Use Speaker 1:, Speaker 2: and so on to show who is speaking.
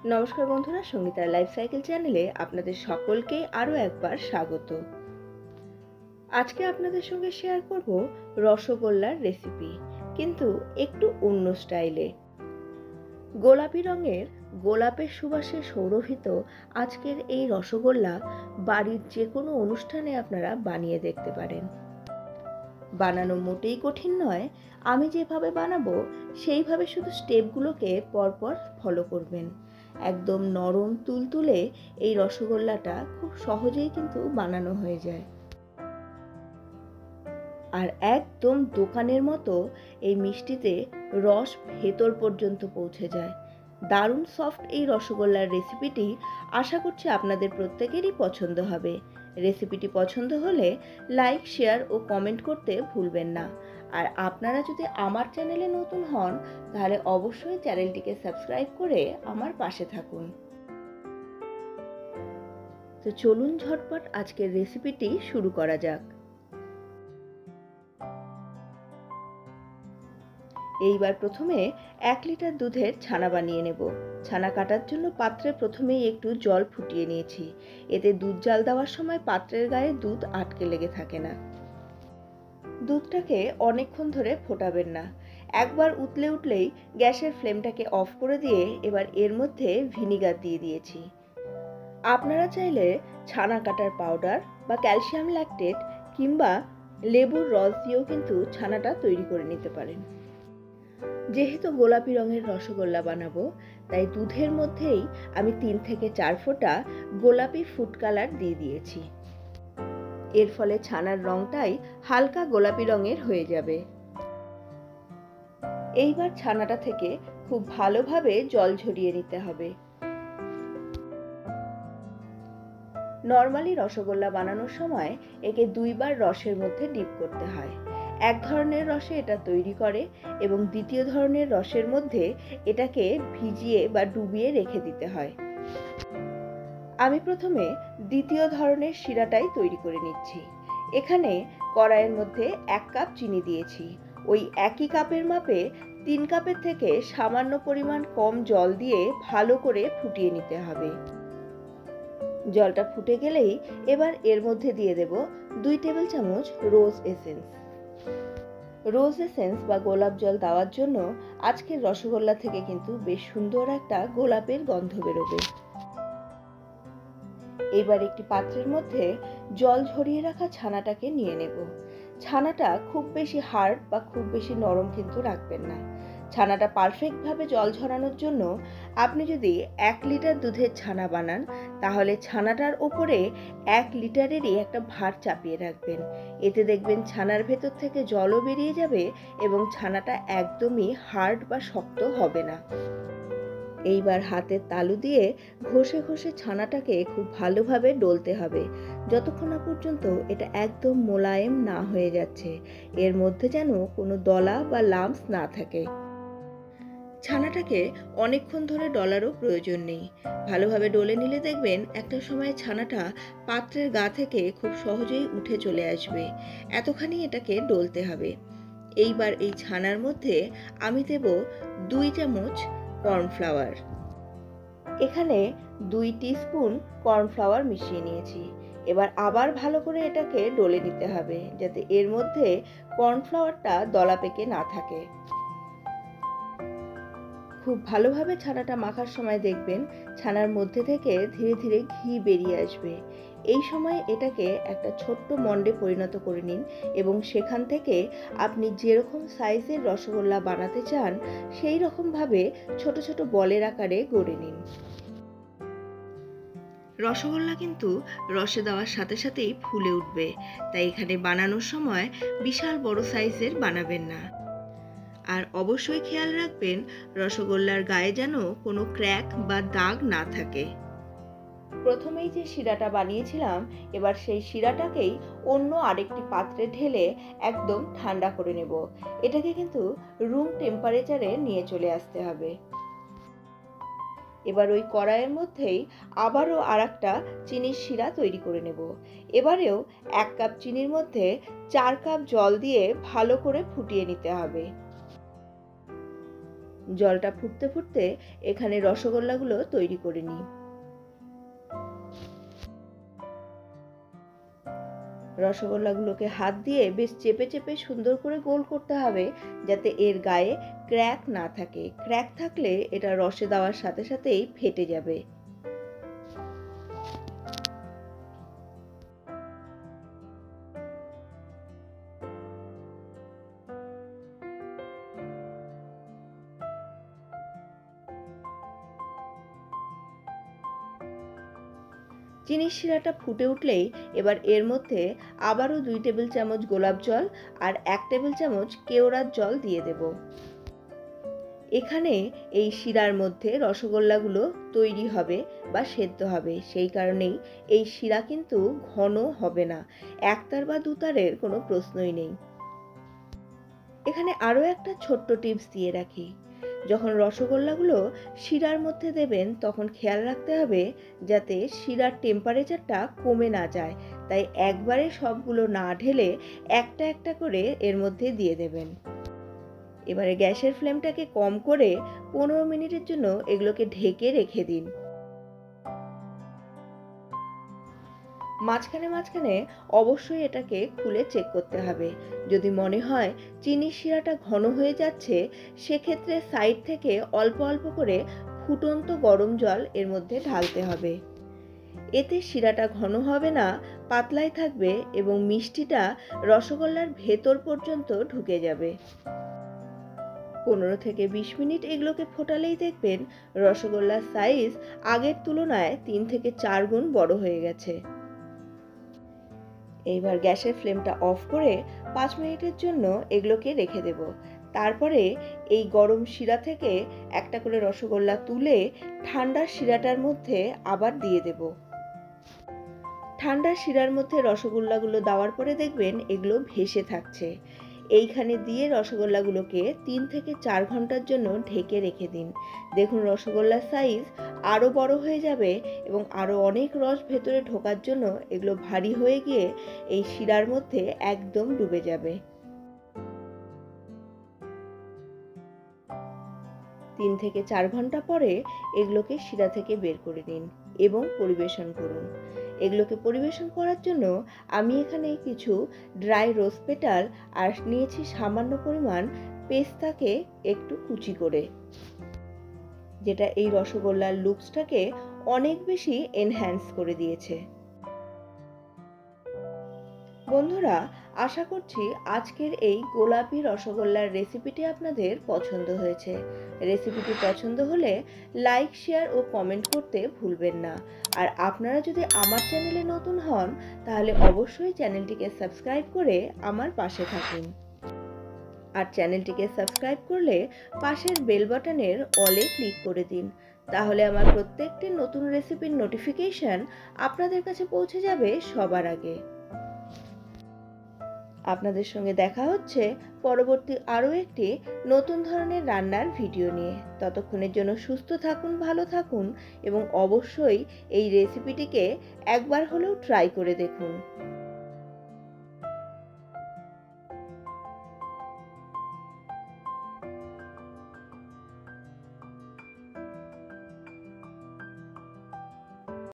Speaker 1: নমস্কার বন্ধুরা, সঙ্গীতার life cycle চ্যানেলে আপনাদের সকলকে আরও একবার স্বাগত। আজকে আপনাদের সঙ্গে শেয়ার করব রসগোল্লার রেসিপি, কিন্তু একটু অন্য স্টাইলে। গোলাপি রঙের গোলাপের সুবাসে সৌরভিত আজকের এই রসগোল্লা বাড়ির যে কোনো অনুষ্ঠানে আপনারা বানিয়ে দেখতে পারেন। বানানো মোটেই কঠিন নয়। আমি যেভাবে বানাবো সেইভাবে শুধু স্টেপগুলোকে পরপর ফলো করবেন। একদম নরম তুলতুলে এই রসগোল্লাটা খুব সহজেই কিন্তু বানানো হয়ে যায়। আর একদম দোকানের মতো এই মিষ্টিতে রস ভেতর পর্যন্ত পৌঁছে যায়। দারুণ সফট এই রসগোল্লার রেসিপিটি আশা করছি আপনাদের প্রত্যেকেরই পছন্দ হবে। রেসিপিটি পছন্দ হলে লাইক, শেয়ার ও কমেন্ট করতে ভুলবেন না। আর আপনারা যদি আমার চ্যানেলে নতুন হন তাহলে অবশ্যই চ্যানেলটিকে সাবস্ক্রাইব করে আমার পাশে থাকুন। তো চলুন ঝটপট আজকের রেসিপিটি শুরু করা যাক। এইবার প্রথমে 1 লিটার দুধের ছানা বানিয়ে নেব। ছানা কাটার জন্য পাত্রে প্রথমেই একটু জল ফুটিয়ে নিয়েছি। এতে দুধ জাল দেওয়ার সময় পাত্রের গায়ে দুধ আটকে লেগে থাকে না। দুধটাকে অনেকক্ষণ ধরে ফোটাবেন না। একবার উতলে উঠলেই গ্যাসের ফ্লেমটাকে অফ করে দিয়ে এবার এর মধ্যে ভিনিগার দিয়ে দিয়েছি। আপনারা চাইলে ছানা কাটার পাউডার বা ক্যালসিয়াম ল্যাকটেট কিংবা লেবুর রস দিয়েও কিন্তু ছানাটা তৈরি করে নিতে পারেন। যেহেতু গোলাপি রঙের রসগোল্লা বানাবো, তাই দুধের মধ্যেই আমি 3 থেকে 4 ফোঁটা গোলাপি ফুড কালার দিয়ে দিয়েছি। এর ফলে ছানার রংটাই হালকা গোলাপি রঙের হয়ে যাবে। এইবার ছানাটা থেকে খুব ভালোভাবে জল ঝরিয়ে নিতে হবে। নর্মালি রসগোল্লা বানানোর সময় একে 2 বার রসের মধ্যে ডিপ করতে হয়। এক ধরনের রসে এটা তৈরি করে এবং দ্বিতীয় ধরনের রসের মধ্যে এটাকে ভিজিয়ে বা ডুবিয়ে রেখে দিতে হয়। আমি প্রথমে দ্বিতীয় ধরনের শিরাটাই তৈরি করে নিচ্ছি। এখানে কড়াইয়ের মধ্যে 1 কাপ চিনি দিয়েছি। ওই একই কাপের মাপে 3 কাপের থেকে সামান্য পরিমাণ কম জল দিয়ে ভালো করে ফুটিয়ে নিতে হবে। জলটা ফুটে গেলেই এবার এর মধ্যে দিয়ে দেব 2 টেবিল চামচ রোজ এসেন্স। রোজ এসেন্স বা গোলাপ জল দেওয়ার জন্য আজকের রসগোল্লা থেকে কিন্তু বেশ সুন্দর একটা গোলাপের গন্ধ বেরোবে। এবার একটি পাত্রের মধ্যে জল ঝরিয়ে রাখা ছানাটাকে নিয়ে নেব। ছানাটা খুব বেশি হার্ড বা খুব বেশি নরম কিন্তু রাখবেন না। ছানাটা পারফেক্টভাবে জল ঝরানোর জন্য আপনি যদি 1 লিটার দুধের ছানা বানান তাহলে ছানাটার ওপরে 1 লিটারেরই একটা ভার চাপিয়ে রাখবেন। এতে দেখবেন ছানার ভেতর থেকে জলও বেরিয়ে যাবে এবং ছানাটা একদমই হার্ড বা শক্ত হবে না। এইবার হাতের তালু দিয়ে ঘষে ঘষে ছানাটাকে খুব ভালোভাবে ডলতে হবে, যতক্ষণ না পর্যন্ত এটা একদম মোলায়েম না হয়ে যাচ্ছে। এর মধ্যে যেন কোনো দলা বা লাম্পস না থাকে। ছানাটাকে অনেকক্ষণ ধরে ডলারও প্রয়োজন নেই। ভালোভাবে ডলে নিলে দেখবেন একটা সময় ছানাটা পাত্রের গা থেকে খুব সহজেই উঠে চলে আসবে। এতখানি এটাকে ডলতে হবে। এইবার এই ছানার মধ্যে আমি দেব 2 চামচ কর্নফ্লাওয়ার। এখানে 2 টিস্পুন কর্নফ্লাওয়ার মিশিয়ে নিয়েছি। এবার আবার ভালো করে এটাকে ডলে নিতে হবে, যাতে এর মধ্যে কর্নফ্লাওয়ারটা দলা পেকে না থাকে। খুব ভালোভাবে ছানাটা মাখার সময় দেখবেন ছানার মধ্যে থেকে ধীরে ধীরে ঘি বেরিয়ে আসবে। এই সময় এটাকে একটা ছোট্ট মণ্ডে পরিণত করে নিন এবং সেখান থেকে আপনি যেরকম সাইজের রসগোল্লা বানাতে চান সেই রকমভাবে ছোট ছোট বলের আকারে গড়ে নিন। রসগোল্লা কিন্তু রসে দেওয়ার সাথে সাথেই ফুলে উঠবে, তাই এখানে বানানোর সময় বিশাল বড় সাইজের বানাবেন না। আর অবশ্যই খেয়াল রাখবেন রসগোল্লার গায়ে যেন কোনো ক্র্যাক বা দাগ না থাকে। প্রথমেই যে শিরাটা বানিয়েছিলাম, এবার সেই শিরাটাকেই অন্য আরেকটি পাত্রে ঢেলে একদম ঠান্ডা করে নেব। এটাকে কিন্তু রুম টেম্পারেচারে নিয়ে চলে আসতে হবে। এবার ওই কড়াইয়ের মধ্যেই আবারও আরেকটা চিনির শিরা তৈরি করে নেব। এবারেও 1 কাপ চিনির মধ্যে 4 কাপ জল দিয়ে ভালো করে ফুটিয়ে নিতে হবে। জলটা ফুটতে ফুটতে এখানে রসগোল্লাগুলো তৈরি করে নিই। রসগোল্লাগুলোকে হাত দিয়ে বেশ চেপে চেপে সুন্দর করে গোল করতে হবে, যাতে এর গায়ে ক্র্যাক না থাকে। ক্র্যাক থাকলে এটা রসে দেওয়ার সাথে সাথেই ফেটে যাবে। চিনির শিরাটা ফুটে উঠলেই এবার এর মধ্যে আবারও 2 টেবিল চামচ গোলাপ জল আর 1 টেবিল চামচ কেওড়ার জল দিয়ে দেব। এখানে এই শিরার মধ্যে রসগোল্লাগুলো তৈরি হবে বা সেদ্ধ হবে, সেই কারণেই এই শিরা কিন্তু ঘন হবে না। একতার বা দুতারের কোনো প্রশ্নই নেই। এখানে আরও একটা ছোট্ট টিপস দিয়ে রাখি, যখন রসগোল্লাগুলো শিরার মধ্যে দেবেন তখন খেয়াল রাখতে হবে যাতে শিরার টেম্পারেচারটা কমে না যায়। তাই একবারে সবগুলো না ঢেলে একটা একটা করে এর মধ্যে দিয়ে দেবেন। এবারে গ্যাসের ফ্লেমটাকে কম করে 15 মিনিটের জন্য এগুলোকে ঢেকে রেখে দিন। মাঝখানে মাঝখানে অবশ্যই এটাকে খুলে চেক করতে হবে। যদি মনে হয় চিনির শিরাটা ঘন হয়ে যাচ্ছে, সেক্ষেত্রে সাইড থেকে অল্প অল্প করে ফুটন্ত গরম জল এর মধ্যে ঢালতে হবে। এতে শিরাটা ঘন হবে না, পাতলাই থাকবে এবং মিষ্টিটা রসগোল্লার ভেতর পর্যন্ত ঢুকে যাবে। 15 থেকে 20 মিনিট এগুলোকে ফোটালেই দেখবেন রসগোল্লার সাইজ আগের তুলনায় 3 থেকে 4 গুণ বড় হয়ে গেছে। এইবার গ্যাসের ফ্লেমটা অফ করে 5 মিনিটের জন্য এগুলোকে রেখে দেব। তারপরে এই গরম শিরা থেকে একটা করে রসগোল্লা তুলে ঠান্ডা শিরাটার মধ্যে আবার দিয়ে দেব। ঠান্ডা শিরার মধ্যে রসগোল্লাগুলো দেওয়ার পরে দেখবেন এগুলো ভেসে থাকছে। এইখানে দিয়ে রসগোল্লাগুলোকে 3 থেকে 4 ঘন্টার জন্য ঢেকে রেখে দিন। দেখুন রসগোল্লার সাইজ আরও বড় হয়ে যাবে এবং আরও অনেক রস ভেতরে ঢোকার জন্য এগুলো ভারী হয়ে গিয়ে এই শিরার মধ্যে একদম ডুবে যাবে। 3 থেকে 4 ঘন্টা পরে এগুলোকে শিরা থেকে বের করে নিন এবং পরিবেশন করুন। এগুলোকে পরিবেশন করার জন্য আমি এখানে কিছু ড্রাই রোজ পেটাল আর নিয়েছি সামান্য পরিমাণ পেস্তাকে একটু কুচি করে, যেটা এই রসগোল্লার লুকসটাকে অনেক বেশি এনহ্যান্স করে দিয়েছে। বন্ধুরা, আশা করছি আজকের এই গোলাপি রসগোল্লার রেসিপিটি আপনাদের পছন্দ হয়েছে। রেসিপিটি পছন্দ হলে লাইক, শেয়ার ও কমেন্ট করতে ভুলবেন না। আর আপনারা যদি আমার চ্যানেলে নতুন হন তাহলে অবশ্যই চ্যানেলটিকে সাবস্ক্রাইব করে আমার পাশে থাকুন। আর চ্যানেলটিকে সাবস্ক্রাইব করলে পাশের বেল বাটনের অলে ক্লিক করে দিন, তাহলে আমার প্রত্যেকটি নতুন রেসিপির নোটিফিকেশন আপনাদের কাছে পৌঁছে যাবে সবার আগে। আপনাদের সঙ্গে দেখা হচ্ছে পরবর্তী আরও একটি নতুন ধরনের রান্নার ভিডিও নিয়ে। ততক্ষণের জন্য সুস্থ থাকুন, ভালো থাকুন এবং অবশ্যই এই রেসিপিটিকে একবার হলেও ট্রাই করে দেখুন।